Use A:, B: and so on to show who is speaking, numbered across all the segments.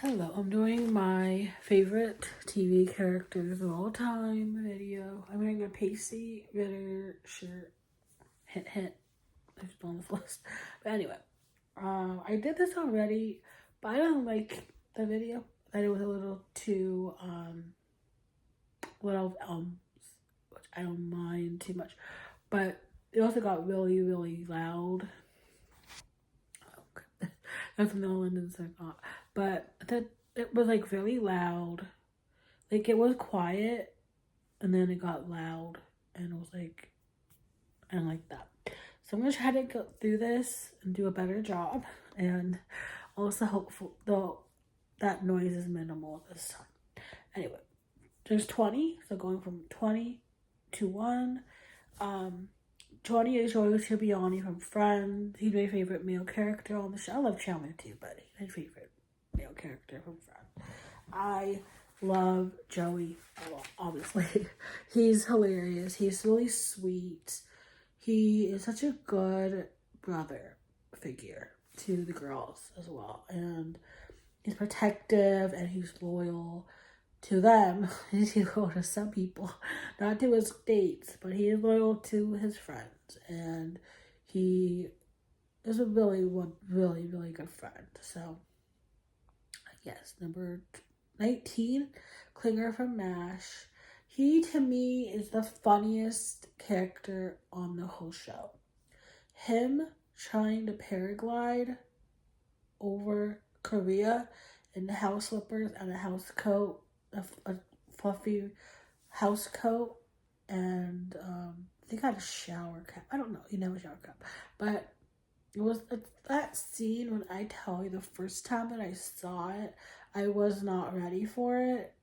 A: Hello, I'm doing my favorite TV characters of all time video. I'm wearing a Pacey Ritter shirt. Hint, hint. It's on this list. But anyway, I did this already, but I don't like the video. I thought it was a little too, little which I don't mind too much. But it also got really, really loud. Okay. That's no London's not. But it was like really loud. Like it was quiet and then it got loud and it was like I don't like that. So I'm gonna try to go through this and do a better job and also hopeful though that noise is minimal this time. Anyway, there's 20, so going from 20 to 1. 20 is Joey Tribbiani from Friends. He's my favorite male character on the show. I love Chandler too, but he's my favorite male character from Friends. I love Joey a lot, obviously. He's hilarious. He's really sweet. He is such a good brother figure to the girls as well. And he's protective and he's loyal to them. He's loyal to some people, not to his dates, but he is loyal to his friends. And he is a really good friend. So, yes, number 19, Klinger from MASH. He, to me, is the funniest character on the whole show. Him trying to paraglide over Korea in house slippers and a house coat, a fluffy house coat, and I think I had a shower cap. I don't know. He never shower cap. But it's that scene when I tell you the first time that I saw it, I was not ready for it.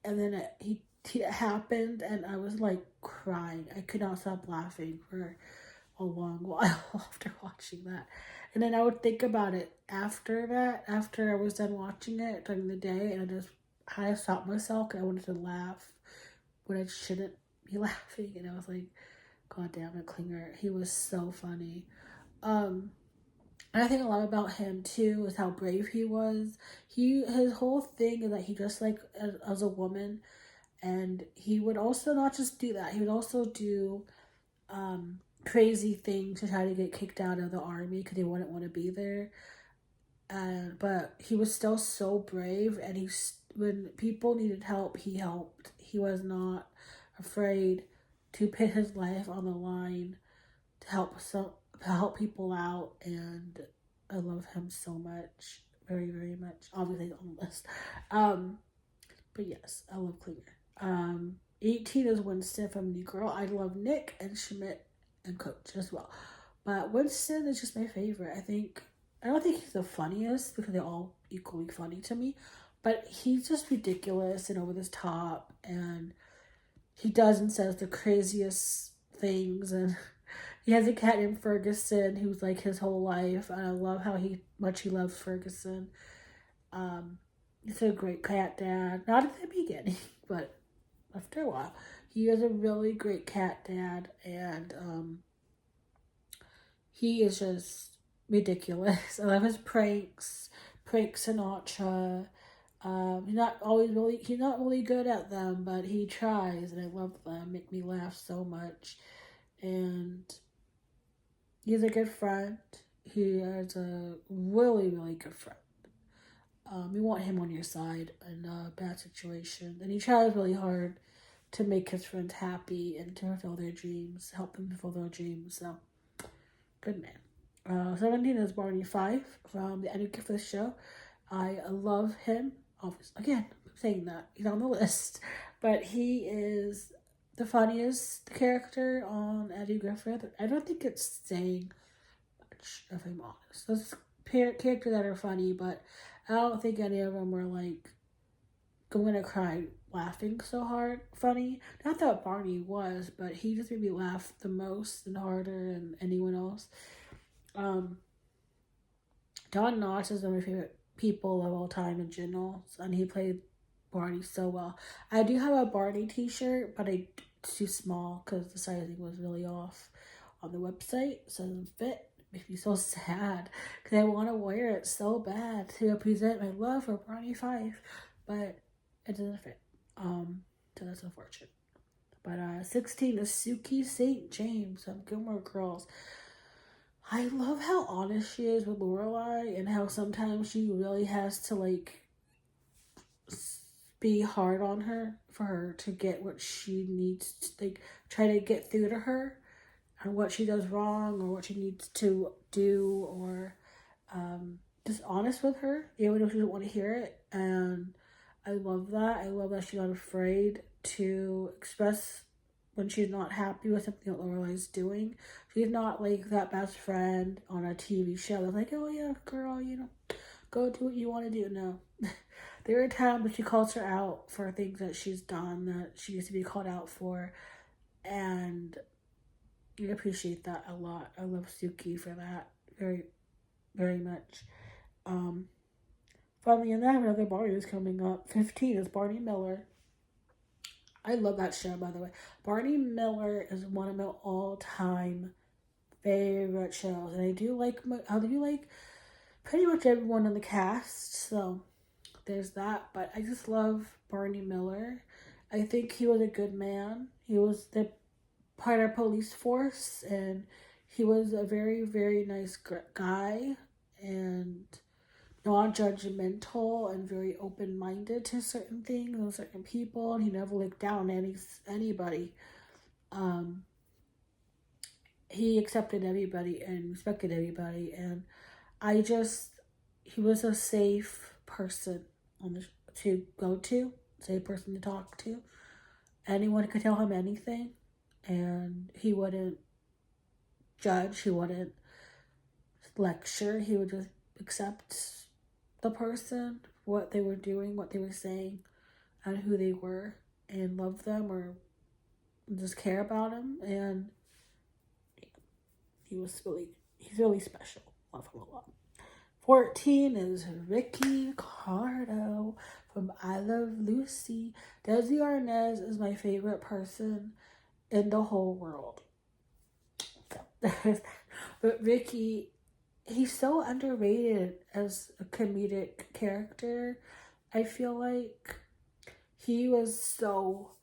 A: And then it happened and I was like crying. I could not stop laughing for a long while after watching that. And then I would think about it after that, after I was done watching it during the day, and I just had to stop myself because I wanted to laugh when I shouldn't be laughing. And I was like, God damn it, Klinger. He was so funny. And I think a lot about him too is how brave he was. His whole thing is that he dressed like as a woman, and he would also not just do that. He would also do crazy things to try to get kicked out of the army because he wouldn't want to be there. But he was still so brave, and when people needed help, he helped. He was not afraid to put his life on the line to help people out, and I love him so much, very very much. Obviously on the list, but yes, I love Klinger. 18 is Winston from New Girl. I love Nick and Schmidt and Coach as well, but Winston is just my favorite. I don't think he's the funniest because they're all equally funny to me, but he's just ridiculous and over the top, and he does and says the craziest things, and he has a cat named Ferguson who's like his whole life, and I love how much he loves Ferguson. He's a great cat dad. Not at the beginning, but after a while. He is a really great cat dad, and he is just ridiculous. I love his pranks, Prank Sinatra. He's not really good at them, but he tries, and I love them. Make me laugh so much, and he's a good friend. He is a really good friend. You want him on your side in a bad situation, and he tries really hard to make his friends happy and to fulfill their dreams, help them fulfill their dreams. So, good man. 17 is Barney Fife from the Etiquette for the Show. I love him. Obviously, again, I'm saying that he's on the list, but he is the funniest character on Eddie Griffith. I don't think it's saying much, if I'm honest. There's characters that are funny, but I don't think any of them were like going to cry laughing so hard funny. Not that Barney was, but he just made me laugh the most and harder than anyone else. Don Knotts is one of my favorite people of all time in general, and he played Barney so well. I do have a Barney t-shirt, but it's too small because the sizing was really off on the website, so it doesn't fit. makes me so sad because I want to wear it so bad to represent my love for Barney Fife, but it doesn't fit. So that's unfortunate. But 16 is Suki St. James of Gilmore Girls. I love how honest she is with Lorelai and how sometimes she really has to like be hard on her for her to get what she needs to, like, try to get through to her and what she does wrong or what she needs to do, or just honest with her even if she doesn't want to hear it. And I love that. I love that she's not afraid to express when she's not happy with something that Lorelai's doing. She's not like that best friend on a TV show that's like, oh yeah, girl, go do what you want to do. No. There are times that she calls her out for things that she's done that she needs to be called out for. And I appreciate that a lot. I love Suki for that very, very much. Finally, and then another Barney is coming up. 15 is Barney Miller. I love that show, by the way. Barney Miller is one of my all-time favorite shows, and I do like pretty much everyone in the cast. So there's that. But I just love Barney Miller. I think he was a good man. He was the part of police force, and he was a very, very nice guy and non-judgmental and very open-minded to certain things and certain people, and he never looked down on anybody. He accepted everybody and respected everybody, and he was a safe person to go to, safe person to talk to. Anyone could tell him anything, and he wouldn't judge, he wouldn't lecture, he would just accept the person, what they were doing, what they were saying, and who they were, and love them or just care about them. And he's really special. Love him a lot. 14 is Ricky Cardo from I Love Lucy. Desi Arnaz is my favorite person in the whole world. But Ricky, he's so underrated as a comedic character. I feel like he was so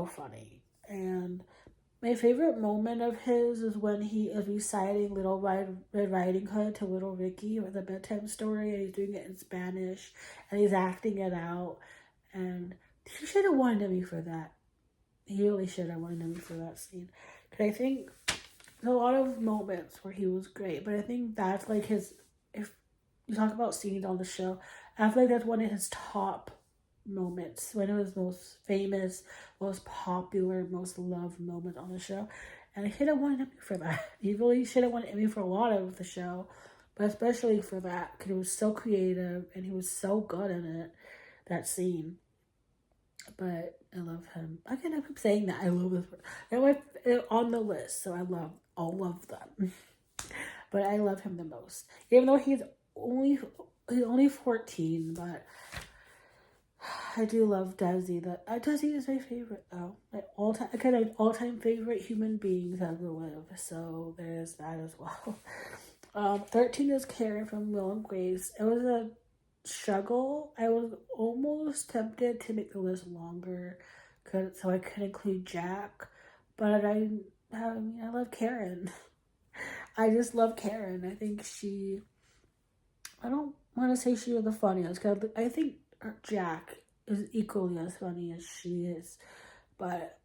A: funny. And my favorite moment of his is when he is reciting Little Red Riding Hood to little Ricky with a bedtime story, and he's doing it in Spanish, and he's acting it out. And he should have won an Emmy for that. He really should have won an Emmy for that scene. Because I think there's a lot of moments where he was great, but I think that's like if you talk about scenes on the show, I feel like that's one of his top moments, one of his most famous, most popular, most loved moments on the show. And he should have won an Emmy for that. He really should have won an Emmy for a lot of the show, but especially for that, because it was so creative and he was so good in it, that scene. But I love him. I can't keep saying that. I love this. They're on the list, so I love all of them. But I love him the most, even though he's only 14. But I do love Desi. Desi is my favorite though. My all-time favorite human beings ever live. So there's that as well. 13 is Karen from Will and Grace. It was a struggle. I was almost tempted to make the list longer, so I could include Jack, but I love Karen. I just love Karen. I think I don't want to say she was the funniest, because I think Jack is equally as funny as she is, but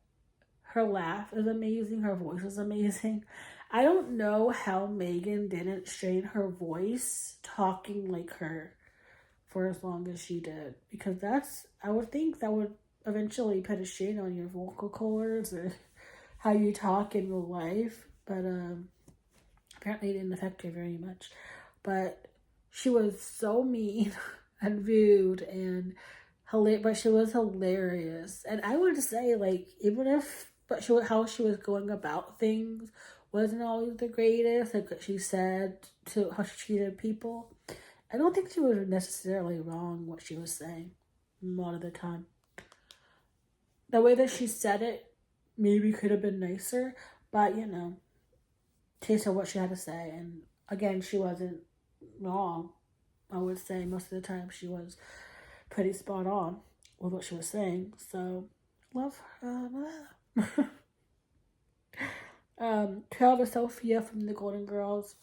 A: her laugh is amazing, her voice is amazing. I don't know how Megan didn't strain her voice talking like her for as long as she did, because I would think that would eventually put a strain on your vocal cords or how you talk in real life, but apparently it didn't affect her very much. But she was so mean and rude and but she was hilarious. And I would say, like, how she was going about things wasn't always the greatest, like what she said to how she treated people, I don't think she was necessarily wrong what she was saying a lot of the time. The way that she said it maybe could have been nicer, but She said what she had to say, and again, she wasn't wrong. I would say most of the time she was pretty spot on with what she was saying. So, love her. Trail to Sophia from the Golden Girls.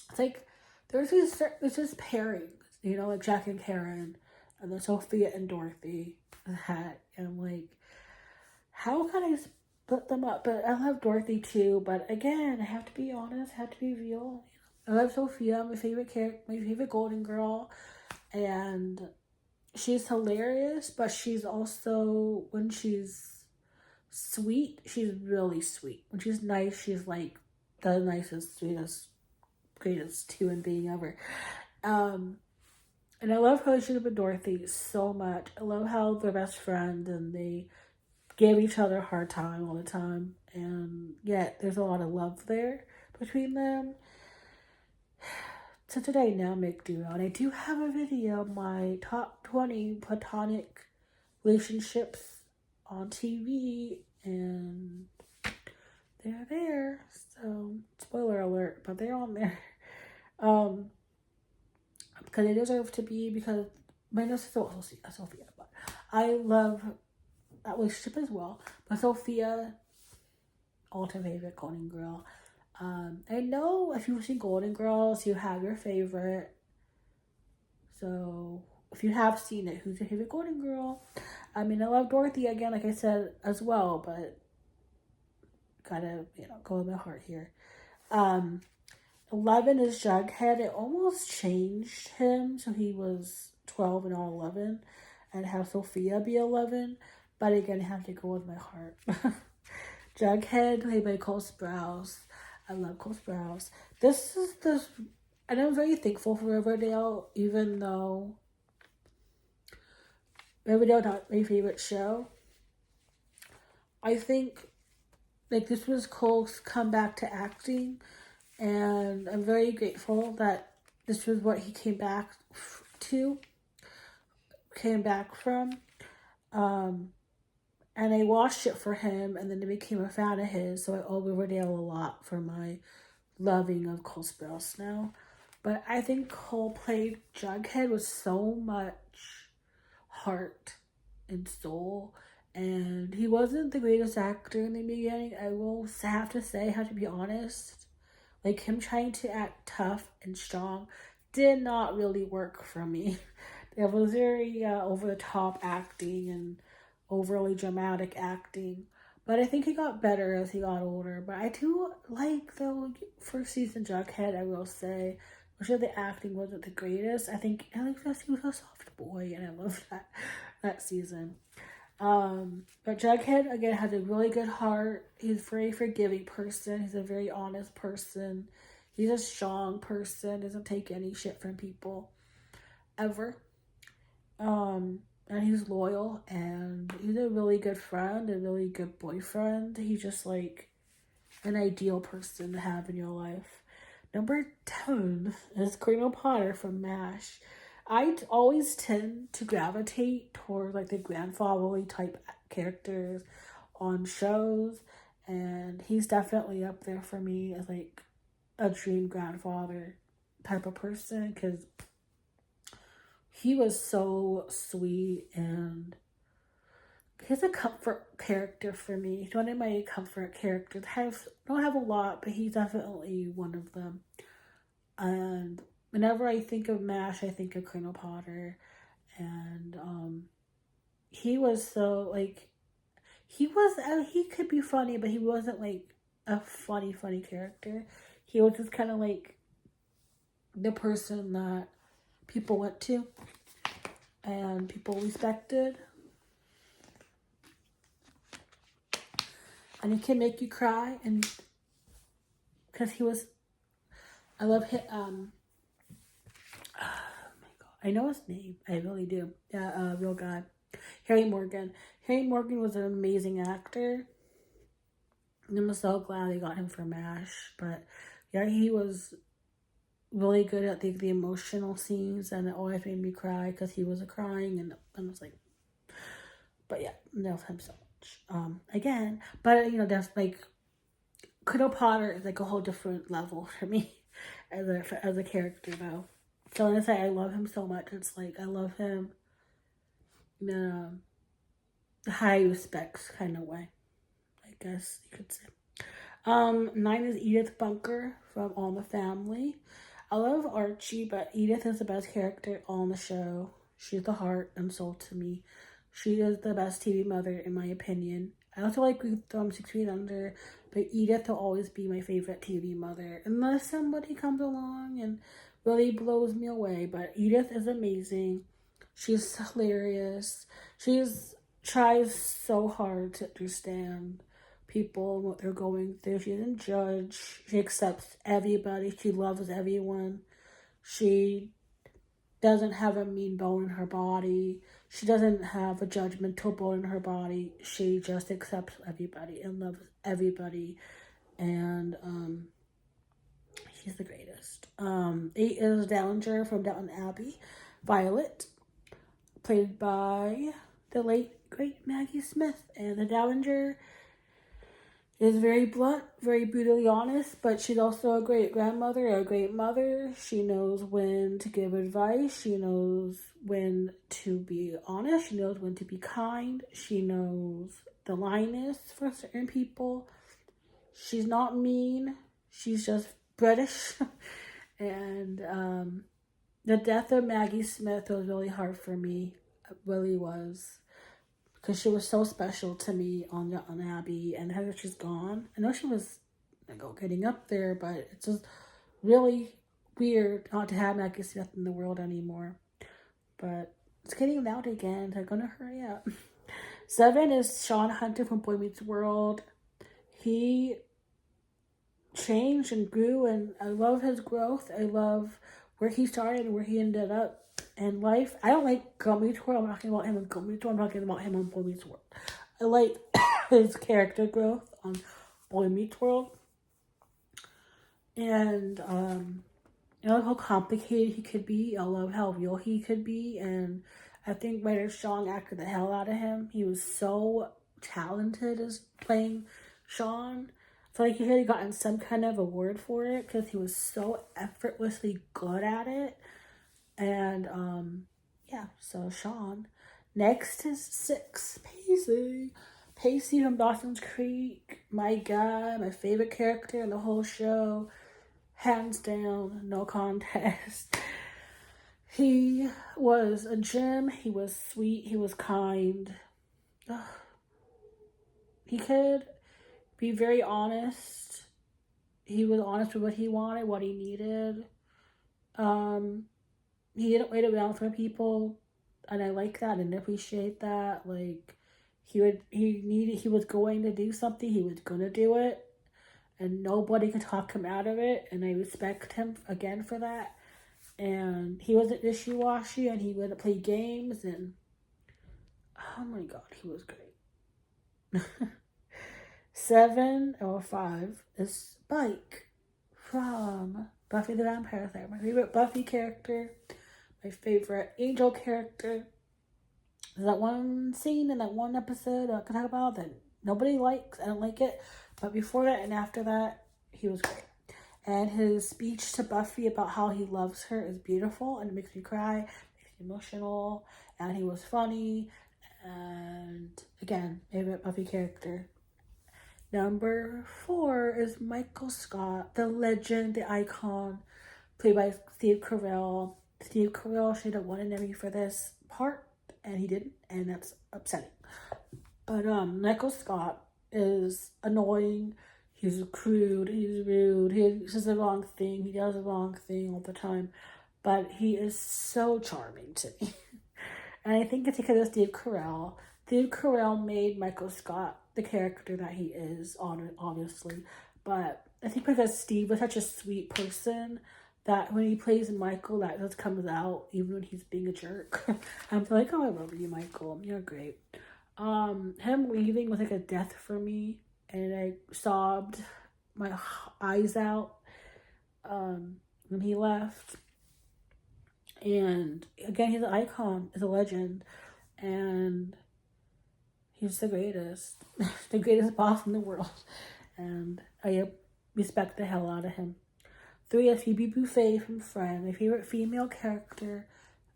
A: It's like there's this pairings, you know, like Jack and Karen, and then Sophia and Dorothy had, and I'm like, how can I split them up? But I love Dorothy too. But again, I have to be honest, I have to be real. I love Sophia, my favorite character, my favorite Golden Girl, and she's hilarious. But she's also, when she's sweet, she's really sweet. When she's nice, she's like the nicest, sweetest, greatest human being ever. Um, and I love her relationship with Dorothy so much. I love how they're best friends and they give each other a hard time all the time. And yet there's a lot of love there between them. So today, now make duo. And I do have a video of my top 20 platonic relationships on TV. And they're there. So, spoiler alert, but they're on there. Because they deserve to be, because my nose is Sophia, but I love that relationship as well. But Sophia, ultimate favorite Golden Girl. I know if you've seen Golden Girls, you have your favorite. So if you have seen it, who's your favorite Golden Girl? I mean, I love Dorothy again, like I said as well, but gotta go with my heart here. 11 is Jughead. It almost changed him, so he was 12 and all 11, and have Sophia be 11. But again, I have to go with my heart. Jughead, played by Cole Sprouse. I love Cole Sprouse. And I'm very thankful for Riverdale, even though Riverdale not my favorite show. I think this was Cole's comeback to acting, and I'm very grateful that this was what he came back from. And I watched it for him, and then I became a fan of his, so I owe Riverdale a lot for my loving of Cole Sprouse now. But I think Cole played Jughead with so much heart and soul, and he wasn't the greatest actor in the beginning. I will have to say, I have to be honest. Like, him trying to act tough and strong did not really work for me. It was very over-the-top acting and overly dramatic acting. But I think he got better as he got older. But I do like the first season Jughead, I will say. I'm sure the acting wasn't the greatest. I think he was a soft boy, and I love that season. But Jughead, again, has a really good heart. He's a very forgiving person. He's a very honest person. He's a strong person. Doesn't take any shit from people. Ever. And he's loyal, and he's a really good friend, a really good boyfriend. He's just like an ideal person to have in your life. Number 10 is Colonel Potter from MASH. I always tend to gravitate toward like the grandfatherly type characters on shows, and he's definitely up there for me as like a dream grandfather type of person, because he was so sweet, and he's a comfort character for me. He's one of my comfort characters. Don't have a lot, but he's definitely one of them. And whenever I think of MASH, I think of Colonel Potter. And he was so like he could be funny, but he wasn't like a funny character. He was just kind of like the person that people went to and people respected. And he can make you cry, and because I love him. Oh my god, I know his name. I really do. Yeah, real guy, Harry Morgan. Harry Morgan was an amazing actor, and I'm so glad they got him for MASH. But yeah, he was really good at the emotional scenes, and it always made me cry because he was crying, and I was like, but yeah, love him so much. Again, but that's like Colonel Potter is like a whole different level for me as a character though. So when I say I love him so much, it's like I love him in a high respects kind of way, I guess you could say. 9 is Edith Bunker from All in the Family. I love Archie, but Edith is the best character on the show. She's the heart and soul to me. She is the best TV mother, in my opinion. I also like Ruth from 6 Feet Under, but Edith will always be my favorite TV mother, unless somebody comes along and really blows me away. But Edith is amazing. She's hilarious. She's tries so hard to understand people and what they're going through. She doesn't judge. She accepts everybody. She loves everyone. She doesn't have a mean bone in her body. She doesn't have a judgmental bone in her body. She just accepts everybody and loves everybody. And she's the greatest. 8 is Dallinger from Downton Abbey. Violet, played by the late, great Maggie Smith. And the Dallinger is very blunt, very brutally honest, but she's also a great grandmother, a great mother. She knows when to give advice. She knows when to be honest. She knows when to be kind. She knows the line is for certain people. She's not mean. She's just British. And the death of Maggie Smith was really hard for me. It really was. Because she was so special to me on Abbey, and now that she's gone, I know she was getting up there, but it's just really weird not to have Maggie Smith in the world anymore. But it's getting loud again. They're gonna hurry up. 7 is Sean Hunter from Boy Meets World. He changed and grew, and I love his growth. I love where he started and where he ended up in life. I don't like Girl Meets World. I'm not talking about him in Girl Meets World. I'm talking about him on Boy Meets World. I like his character growth on Boy Meets World. And I love how complicated he could be. I love how real he could be. And I think writer Sean acted the hell out of him. He was so talented as playing Sean. I feel like he had gotten some kind of award for it because he was so effortlessly good at it. And yeah, so Sean. Next is 6, Pacey. Pacey from Dawson's Creek. My guy, my favorite character in the whole show. Hands down, no contest. He was a gem. He was sweet. He was kind. Ugh. He could be very honest. He was honest with what he wanted, what he needed. He didn't wait around for people, and I like that and appreciate that. Like he was going to do something, he was gonna do it, and nobody could talk him out of it, and I respect him again for that. And he wasn't wishy-washy, and he would play games, and oh my god, he was great. 7 or 5 is Spike from Buffy the Vampire Slayer. My favorite Buffy character. My favorite Angel character. There's that one scene in that one episode I can talk about that nobody likes. I don't like it. But before that and after that, he was great. And his speech to Buffy about how he loves her is beautiful and it makes me cry, makes me emotional, and he was funny. And again, favorite Buffy character. Number 4 is Michael Scott, the legend, the icon, played by Steve Carell. Steve Carell should have won an Emmy for this part, and he didn't, and that's upsetting. But Michael Scott is annoying. He's crude. He's rude. He says the wrong thing. He does the wrong thing all the time. But he is so charming to me. And I think it's because of Steve Carell. Steve Carell made Michael Scott the character that he is, obviously. But I think because Steve was such a sweet person that when he plays Michael, that just comes out, even when he's being a jerk. I'm like, oh, I love you, Michael. You're great. Him leaving was like a death for me, and I sobbed my eyes out when he left. And again, he's an icon, he's a legend, and he's the greatest, the greatest boss in the world. And I respect the hell out of him. 3 is Phoebe Buffay from Friends, my favorite female character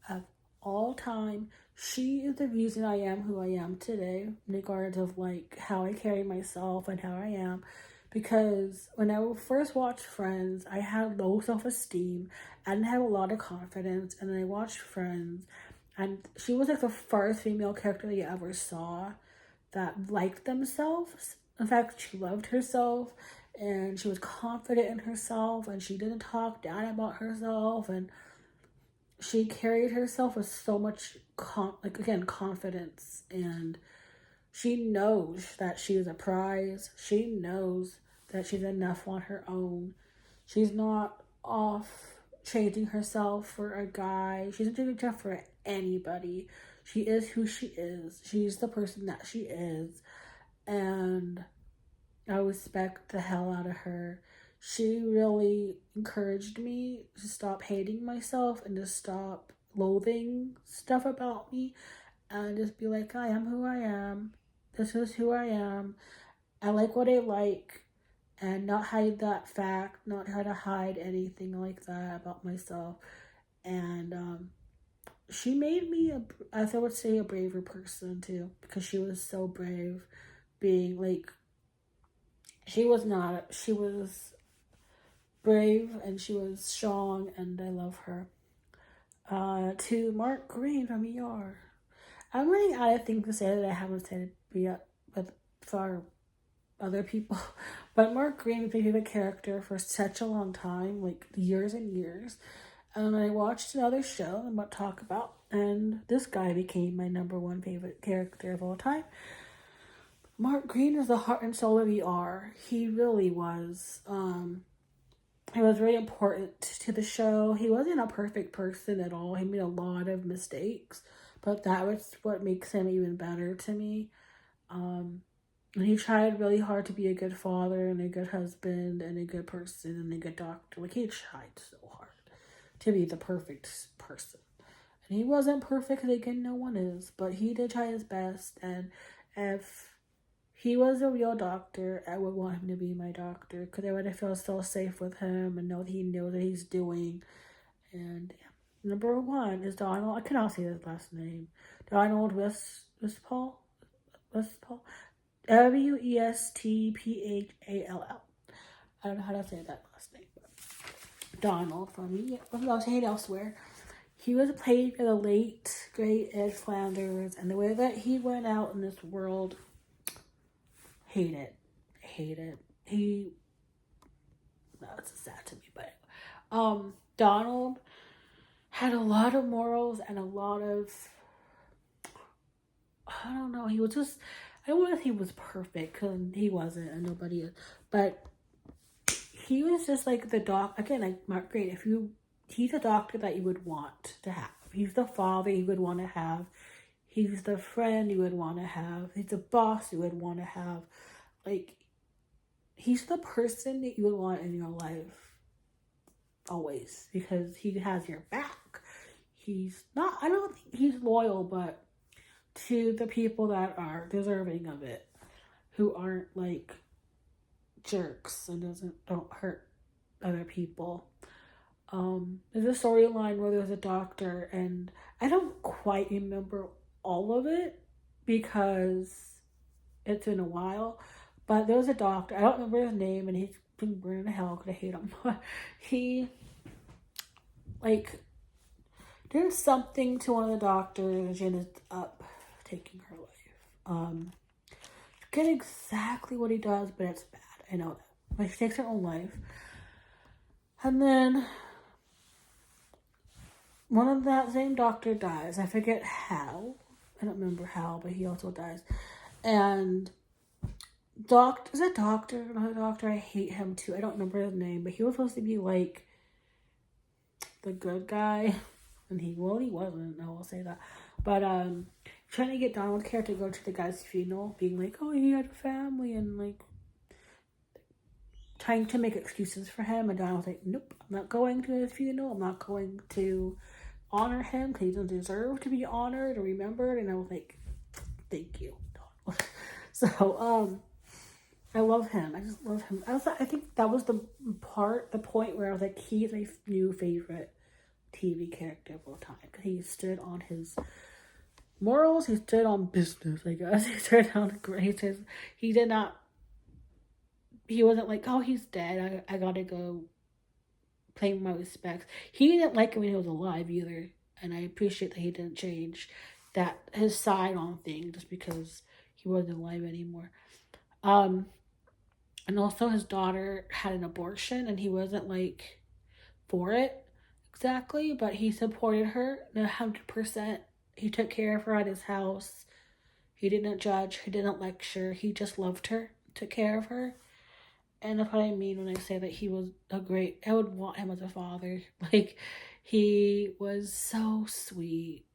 A: of all time. She is the reason I am who I am today, in regards of like how I carry myself and how I am. Because when I first watched Friends, I had low self-esteem. I didn't have a lot of confidence, and then I watched Friends, and she was like the first female character that you ever saw that liked themselves. In fact, she loved herself, and she was confident in herself, and she didn't talk down about herself, and she carried herself with so much confidence, and she knows that she is a prize. She knows that she's enough on her own. She's not off changing herself for a guy. She's not changing herself for anybody. She is who she is. She's the person that she is. And I respect the hell out of her. She really encouraged me to stop hating myself and to stop loathing stuff about me and just be like, I am who I am. This is who I am. I like what I like, and not hide that fact, not try to hide anything like that about myself. And she made me, as I would say, a braver person too, because she was so brave being like, she was brave and she was strong, and I love her. To Mark Green from ER. I'm running out of things to say that I haven't said yet for other people. But Mark Green was my favorite character for such a long time, like years and years. And I watched another show I'm about to talk about, and this guy became my number one favorite character of all time. Mark Green is the heart and soul of ER. He really was. He was very important to the show. He wasn't a perfect person at all. He made a lot of mistakes, but that was what makes him even better to me. And he tried really hard to be a good father and a good husband and a good person and a good doctor. Like, he tried so hard to be the perfect person. And he wasn't perfect, and again, no one is, but he did try his best. And if he was a real doctor, I would want him to be my doctor, because I would feel so safe with him and know that he knows what he's doing. And yeah. Number 1 is Donald. I cannot say his last name. Donald Westphal. Westphall. I don't know how to say that last name. But Donald from Hate Elsewhere. He was played by the late, great Ed Flanders, and the way that he went out in this world, hate it. It's sad to me, but Donald had a lot of morals and a lot of, I don't know, he was just, I don't want to say he was perfect, because he wasn't, and nobody is, but he was just like the again, like Mark Green, he's a doctor that you would want to have. He's the father you would want to have. He's the friend you would want to have. He's the boss you would want to have. Like, he's the person that you would want in your life always, because he has your back. He's not, I don't think he's loyal, but to the people that are deserving of it, who aren't like jerks and don't hurt other people. There's a storyline where there's a doctor, and I don't quite remember all of it because it's been a while, but there was a doctor, I don't remember his name, and he's been burning to hell because I hate him. He like did something to one of the doctors and ended up taking her life. Forget exactly what he does, but it's bad. I know that. But she takes her own life. And then one of that same doctor dies. I forget how. I don't remember how, but he also dies. And another doctor, I hate him too. I don't remember his name, but he was supposed to be like the good guy. And he wasn't, I will say that. But trying to get Donald Care to go to the guy's funeral, being like, oh, he had a family, and like trying to make excuses for him, and Donald was like, nope, I'm not going to his funeral. I'm not going to honor him because he doesn't deserve to be honored or remembered. And I was like, thank you, Donald. So I love him. I just love him. I think that was the point where I was like, he's my new favorite TV character of all time. Because he stood on his morals, he stood on business, I guess. He stood on graces. He did not, he wasn't like, oh, he's dead. I gotta go pay my respects. He didn't like it when he was alive either. And I appreciate that he didn't change that his side on things just because he wasn't alive anymore. Um, and also his daughter had an abortion and he wasn't like for it exactly, but he supported her 100%. He took care of her at his house. He didn't judge, he didn't lecture, he just loved her, took care of her. And that's what I mean when I say that he was a great, I would want him as a father. Like, he was so sweet.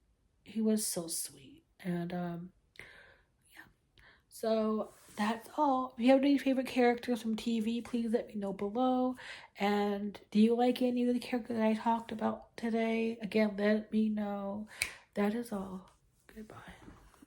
A: He was so sweet. And, yeah. So, that's all. If you have any favorite characters from TV, please let me know below. And do you like any of the characters that I talked about today? Again, let me know. That is all. Goodbye.